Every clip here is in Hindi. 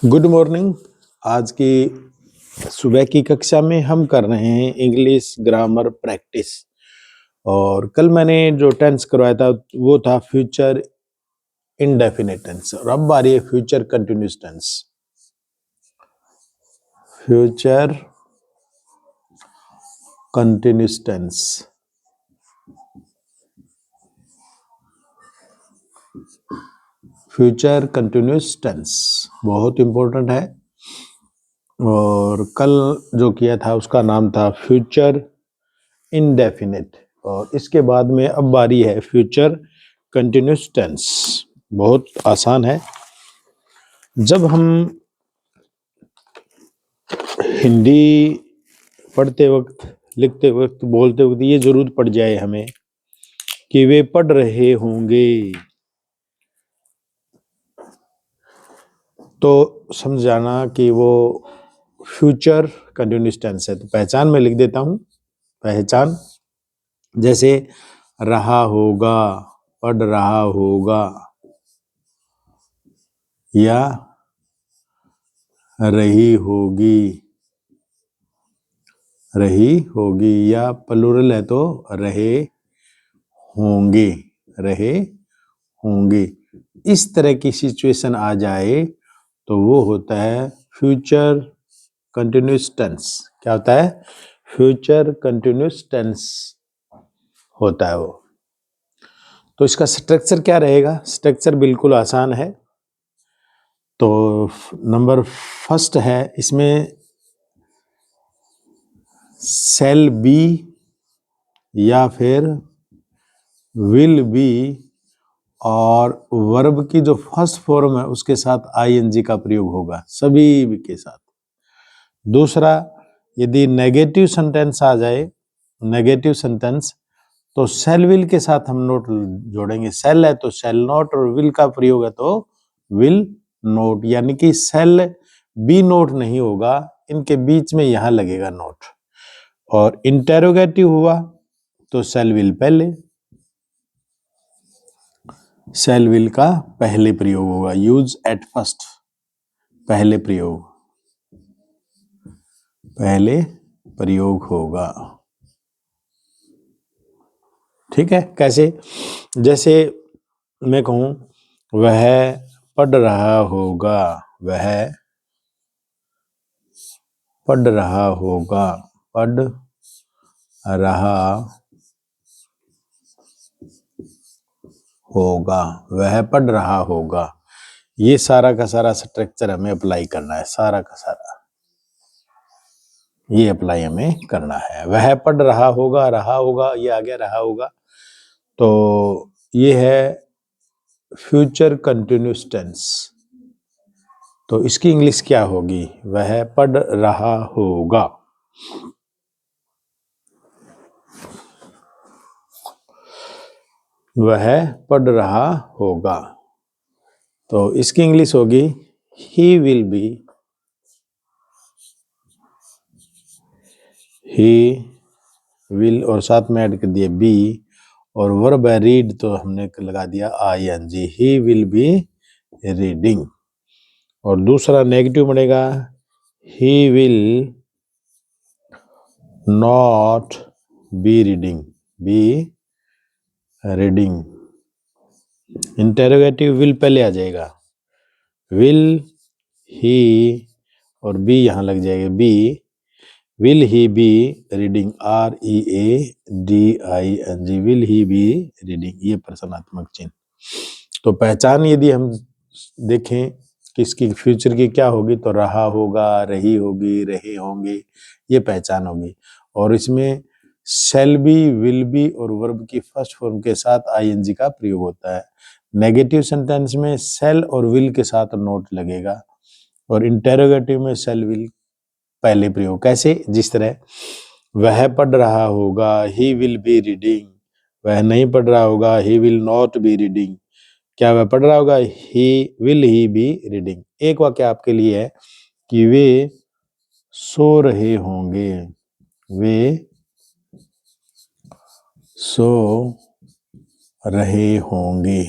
Good morning. आज की सुबह की कक्षा में हम कर रहे हैं इंग्लिश ग्रामर प्रैक्टिस। और कल मैंने जो टेंस करवाया था वो था फ्यूचर इंडेफिनिट टेंस, और अब बारी है future continuous tense. Future continuous tense, future continuous tense बहुत इंपॉर्टेंट है। और कल जो किया था उसका नाम था फ्यूचर इंडेफिनिट, और इसके बाद में अब बारी है फ्यूचर कंटिन्यूस टेंस। बहुत आसान है। जब हम हिंदी पढ़ते वक्त, लिखते वक्त, बोलते वक्त ये जरूरत पड़ जाए हमें कि वे पढ़ रहे होंगे, तो समझ जाना कि वो फ्यूचर कंटिन्यूस टेंस है। तो पहचान में लिख देता हूं। पहचान जैसे रहा होगा, पढ़ रहा होगा, या रही होगी, रही होगी, या प्लूरल है तो रहे होंगे, रहे होंगे। इस तरह की सिचुएशन आ जाए तो वो होता है फ्यूचर कंटिन्यूस टेंस। क्या होता है? फ्यूचर कंटिन्यूस टेंस होता है वो। तो इसका स्ट्रक्चर क्या रहेगा? स्ट्रक्चर बिल्कुल आसान है। तो नंबर फर्स्ट है इसमें शैल बी या फिर विल बी, और वर्ब की जो फर्स्ट फॉर्म है उसके साथ आईएनजी का प्रयोग होगा सभी के साथ। दूसरा, यदि नेगेटिव सेंटेंस आ जाए, नेगेटिव सेंटेंस, तो शैल विल के साथ हम नोट जोड़ेंगे। शैल है तो शैल नॉट, और विल का प्रयोग है तो विल नोट, यानी कि शैल बी नोट नहीं होगा, इनके बीच में यहां लगेगा नोट। और इंटेरोगेटिव हुआ तो शैल विल पहले, शैल विल का पहले प्रयोग होगा, यूज एट फर्स्ट, पहले प्रयोग, पहले प्रयोग होगा। ठीक है? कैसे? जैसे मैं कहूं वह पढ़ रहा होगा, वह पढ़ रहा होगा, पढ़ रहा होगा, वह पढ़ रहा होगा। ये सारा का सारा स्ट्रक्चर हमें अप्लाई करना है, सारा का सारा ये अप्लाई हमें करना है। वह पढ़ रहा होगा, रहा होगा, ये आ गया रहा होगा। तो ये है फ्यूचर कंटिन्यूस टेंस। तो इसकी इंग्लिश क्या होगी? वह पढ़ रहा होगा। वह पढ़ रहा होगा। तो इसकी इंग्लिश होगी ही विल बी, ही विल, और साथ में ऐड कर दिया बी, और वर्ब है रीड तो हमने लगा दिया ING, he will be reading. और दूसरा नेगेटिव बनेगा he will not be reading, be reading. Interrogative will पहले आ जाएगा, विल ही, और बी यहां लग जाएगा, be will he be reading, READING, will he be reading, ये प्रश्नात्मक चिन्ह। तो पहचान यदि हम देखें कि इसकी फ्यूचर की क्या होगी, तो रहा होगा, रही होगी, रहे होंगे, ये पहचान होगी। और इसमें शैल बी, विल बी और वर्ब की फर्स्ट फॉर्म के साथ आईएनजी का प्रयोग होता है। नेगेटिव सेंटेंस में शैल और विल के साथ नोट लगेगा, और इंटेरोगेटिव में शैल विल पहले प्रयोग। कैसे? जिस तरह वह पढ़ रहा होगा, ही विल बी रीडिंग, वह नहीं पढ़ रहा होगा, he will not be reading. क्या वह पढ़ रहा होगा? He will he be reading. एक वाक्य आपके लिए है कि वे सो रहे होंगे, वे सो रहे होंगे।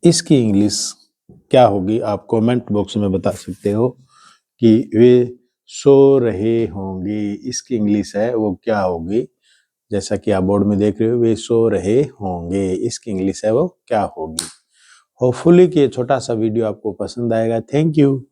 इसकी इंग्लिश क्या होगी, आप कमेंट बॉक्स में बता सकते हो कि वे सो रहे होंगे, इसकी इंग्लिश है वो क्या होगी। जैसा कि आप बोर्ड में देख रहे हो, वे सो रहे होंगे, इसकी इंग्लिश है वो क्या होगी। होपफुली कि ये छोटा सा वीडियो आपको पसंद आएगा। Thank you.